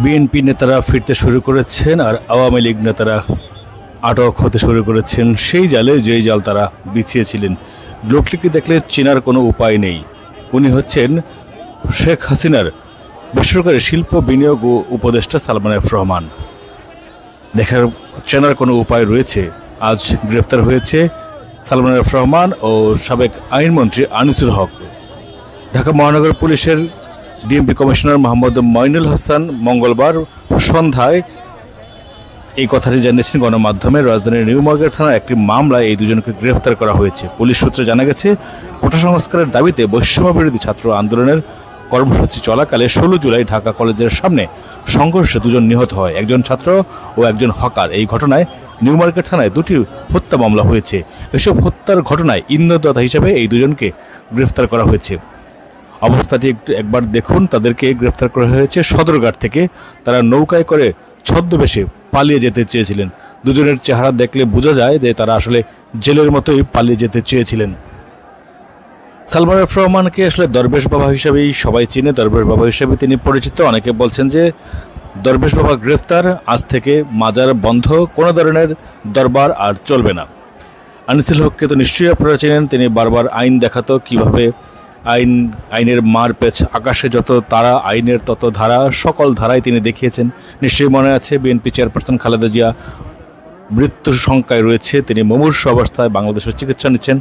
BNP নেতারা ফিরতে শুরু করেছেন আর আওয়ামী লীগ নেতারা আটক হতে শুরু করেছেন সেই জালে যেই জাল তারা বিছিয়েছিলেন। লোকটিকে দেখলে চেনার কোনো উপায় নেই। উনি হচ্ছেন শেখ হাসিনার বেসরকারি শিল্প বিনিয়োগ ও উপদেষ্টা সালমান এফ রহমান। চেনার কোনো উপায় রয়েছে? আজ গ্রেফতার হয়েছে সালমান এফ রহমান ও সাবেক আইনমন্ত্রী আনিসুল হক। ঢাকা মহানগর পুলিশের ডিএমপি কমিশনার মোহাম্মদ মঈনুল হাসান মঙ্গলবার সন্ধ্যায় এই কথাটি জানিয়েছেন গণমাধ্যমে। রাজধানীর নিউ মার্কেট থানার একটি মামলায় এই দুজনকে গ্রেফতার করা হয়েছে। পুলিশ সূত্রে জানা গেছে, কোটা সংস্কারের দাবিতে বৈষম্য বিরোধী ছাত্র আন্দোলনের কর্মসূচি চলাকালে 16 জুলাই ঢাকা কলেজের সামনে সংঘর্ষে দুজন নিহত হয়, একজন ছাত্র ও একজন হকার। এই ঘটনায় নিউ মার্কেট থানায় 2টি হত্যা মামলা হয়েছে। এসব হত্যার ঘটনায় ইন্ধনদাতা হিসেবে এই দুজনকে গ্রেফতার করা হয়েছে। অবস্থাটি একবার দেখুন। তাদেরকে গ্রেফতার করা হয়েছে সদরঘাট থেকে। তারা নৌকায় করে ছদ্মবেশে পালিয়ে যেতে চেয়েছিলেন। দুজনের চেহারা দেখলে বোঝা যায় যে তারা আসলে জেলের মতোই পালিয়ে যেতে চেয়েছিলেন। সালমান এফ রহমানকে আসলে দরবেশ বাবা হিসেবেই সবাই চিনে, দরবেশ বাবা হিসেবে তিনি পরিচিত। অনেকে বলছেন যে দরবেশ বাবা গ্রেফতার, আজ থেকে মাজার বন্ধ, কোনো ধরনের দরবার আর চলবে না। আনিসুল হককে তো নিশ্চয়ই আপনারা চেনেন। তিনি বারবার আইন দেখাতো, কিভাবে আইনের মার পেছ, আকাশে যত তারা আইনের তত ধারা, সকল ধারায় তিনি দেখিয়েছেন। নিশ্চয়ই মনে আছে বিএনপি চেয়ারপারসন খালেদা জিয়া মৃত্যুর শঙ্কায় রয়েছে, তিনি মুমূর্ষু অবস্থায় বাংলাদেশের চিকিৎসা নিচ্ছেন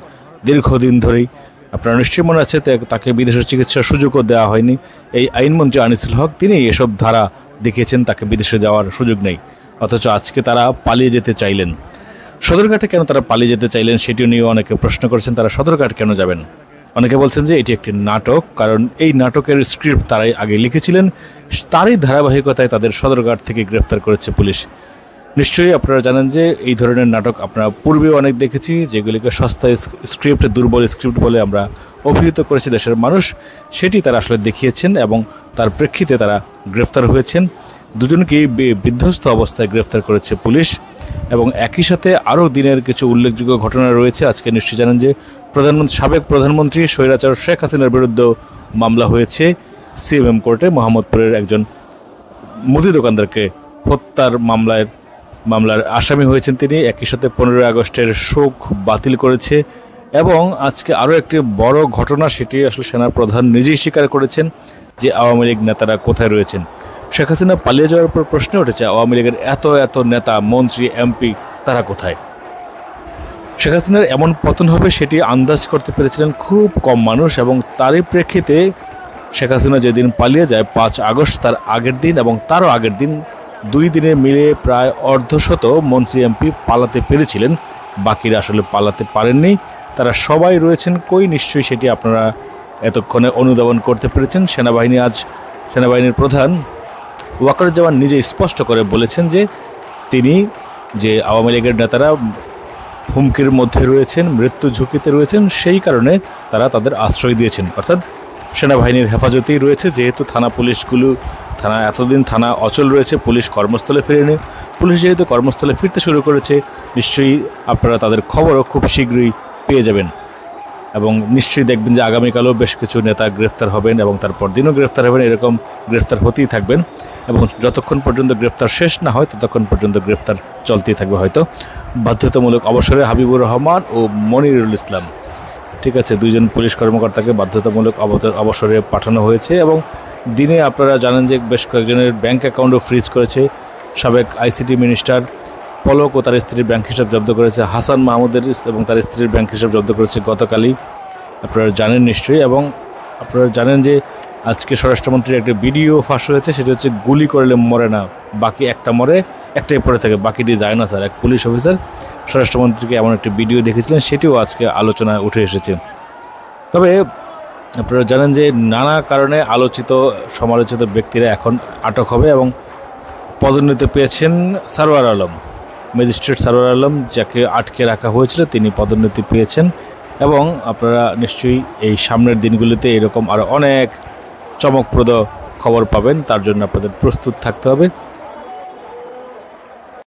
দীর্ঘদিন ধরেই। আপনারা নিশ্চয়ই মনে আছে তাকে বিদেশের চিকিৎসার সুযোগও দেওয়া হয়নি। এই আইনমন্ত্রী আনিসুল হক তিনি এসব ধারা দেখিয়েছেন, তাকে বিদেশে যাওয়ার সুযোগ নেই। অথচ আজকে তারা পালিয়ে যেতে চাইলেন। সদরঘাটে কেন তারা পালিয়ে যেতে চাইলেন সেটিও নিয়ে অনেকে প্রশ্ন করেছেন। তারা সদরঘাট কেন যাবেন? অনেকে বলছেন যে এটি একটি নাটক, কারণ এই নাটকের স্ক্রিপ্ট তারাই আগে লিখেছিলেন। তারই ধারাবাহিকতায় তাদের সদরঘাট থেকে গ্রেফতার করেছে পুলিশ। নিশ্চয়ই আপনারা জানেন যে এই ধরনের নাটক আপনারা পূর্বেও অনেক দেখেছি, যেগুলিকে সস্তা স্ক্রিপ্ট, দুর্বল স্ক্রিপ্ট বলে আমরা অভিহিত করেছি দেশের মানুষ। সেটি তারা আসলে দেখিয়েছেন এবং তার প্রেক্ষিতে তারা গ্রেফতার হয়েছেন। দুজনকেই বিধ্বস্ত অবস্থায় গ্রেফতার করেছে পুলিশ। এবং একই সাথে আরও দিনের কিছু উল্লেখযোগ্য ঘটনা রয়েছে। আজকে নিশ্চয়ই জানেন যে সাবেক প্রধানমন্ত্রী স্বৈরাচার শেখ হাসিনার বিরুদ্ধে মামলা হয়েছে সিএমএম কোর্টে। মোহাম্মদপুরের একজন মুদি দোকানদারকে হত্যার মামলার আসামি হয়েছেন তিনি। একই সাথে 15 আগস্টের শোক বাতিল করেছে। এবং আজকে আরও একটি বড় ঘটনা, সেটি আসলে সেনাপ্রধান নিজেই স্বীকার করেছেন যে আওয়ামী লীগ নেতারা কোথায় রয়েছেন। শেখ হাসিনা পালিয়ে যাওয়ার পর প্রশ্ন উঠেছে, আওয়ামী লীগের এত নেতা, মন্ত্রী, এমপি তারা কোথায়? শেখ হাসিনার এমন পতন হবে সেটি আন্দাজ করতে পেরেছিলেন খুব কম মানুষ। এবং তারই প্রেক্ষিতে শেখ হাসিনা যেদিন পালিয়ে যায় 5 আগস্ট, তার আগের দিন এবং তারও আগের দিন, 2 দিনে মিলে প্রায় অর্ধশত মন্ত্রী এমপি পালাতে পেরেছিলেন। বাকিরা আসলে পালাতে পারেননি। তারা সবাই রয়েছেন কই? নিশ্চয়ই সেটি আপনারা এতক্ষণে অনুধাবন করতে পেরেছেন। সেনাবাহিনীর প্রধান ওয়াকারুজ্জামান নিজে স্পষ্ট করে বলেছেন যে তিনি যে আওয়ামী লীগের নেতারা হুমকির মধ্যে রয়েছেন, মৃত্যু ঝুঁকিতে রয়েছেন, সেই কারণে তারা তাদের আশ্রয় দিয়েছেন। অর্থাৎ সেনাবাহিনীর হেফাজতেই রয়েছে। যেহেতু এতদিন থানা অচল রয়েছে, পুলিশ কর্মস্থলে ফিরেনি। পুলিশ যেহেতু কর্মস্থলে ফিরতে শুরু করেছে, নিশ্চয়ই আপনারা তাদের খবরও খুব শীঘ্রই পেয়ে যাবেন। এবং নিশ্চয়ই দেখবেন যে আগামীকালও বেশ কিছু নেতা গ্রেফতার হবেন এবং তারপর দিনও গ্রেফতার হবেন। এরকম গ্রেফতার হতেই থাকবেন এবং যতক্ষণ পর্যন্ত গ্রেফতার শেষ না হয় ততক্ষণ পর্যন্ত গ্রেফতার চলতেই থাকবে। হয়তো বাধ্যতামূলক অবসরে হাবিবুর রহমান ও মনিরুল ইসলাম, ঠিক আছে, 2 জন পুলিশ কর্মকর্তাকে বাধ্যতামূলক অবসরে পাঠানো হয়েছে। এবং দিনে আপনারা জানেন যে বেশ কয়েকজনের ব্যাংক অ্যাকাউন্টও ফ্রিজ করেছে। সাবেক আইসিটি মিনিস্টার পলক ও তার স্ত্রীর ব্যাংক হিসাব জব্দ করেছে। হাসান মাহমুদের এবং তার স্ত্রীর ব্যাংক হিসাব জব্দ করেছে গতকালই, আপনারা জানেন নিশ্চয়ই। এবং আপনারা জানেন যে আজকে স্বরাষ্ট্রমন্ত্রীর একটা ভিডিও ফাঁস হয়েছে, সেটা হচ্ছে গুলি করলে মরে না, বাকি একটা মরে, একটাই পড়ে থাকে, বাকিটি যায় না স্যার। এক পুলিশ অফিসার স্বরাষ্ট্রমন্ত্রীকে এমন একটি ভিডিও দেখেছিলেন, সেটিও আজকে আলোচনায় উঠে এসেছে। তবে আপনারা জানেন যে নানা কারণে সমালোচিত ব্যক্তিরা এখন আটক হবে এবং পদোন্নতি পেয়েছেন সারোয়ার আলম, ম্যাজিস্ট্রেট সারোয়ার আলম, যাকে আটকে রাখা হয়েছিল, তিনি পদোন্নতি পেয়েছেন। এবং আপনারা নিশ্চয়ই এই সামনের দিনগুলিতে এরকম আরও অনেক চমকপ্রদ খবর পাবেন, তার জন্য আপনাদের প্রস্তুত থাকতে হবে।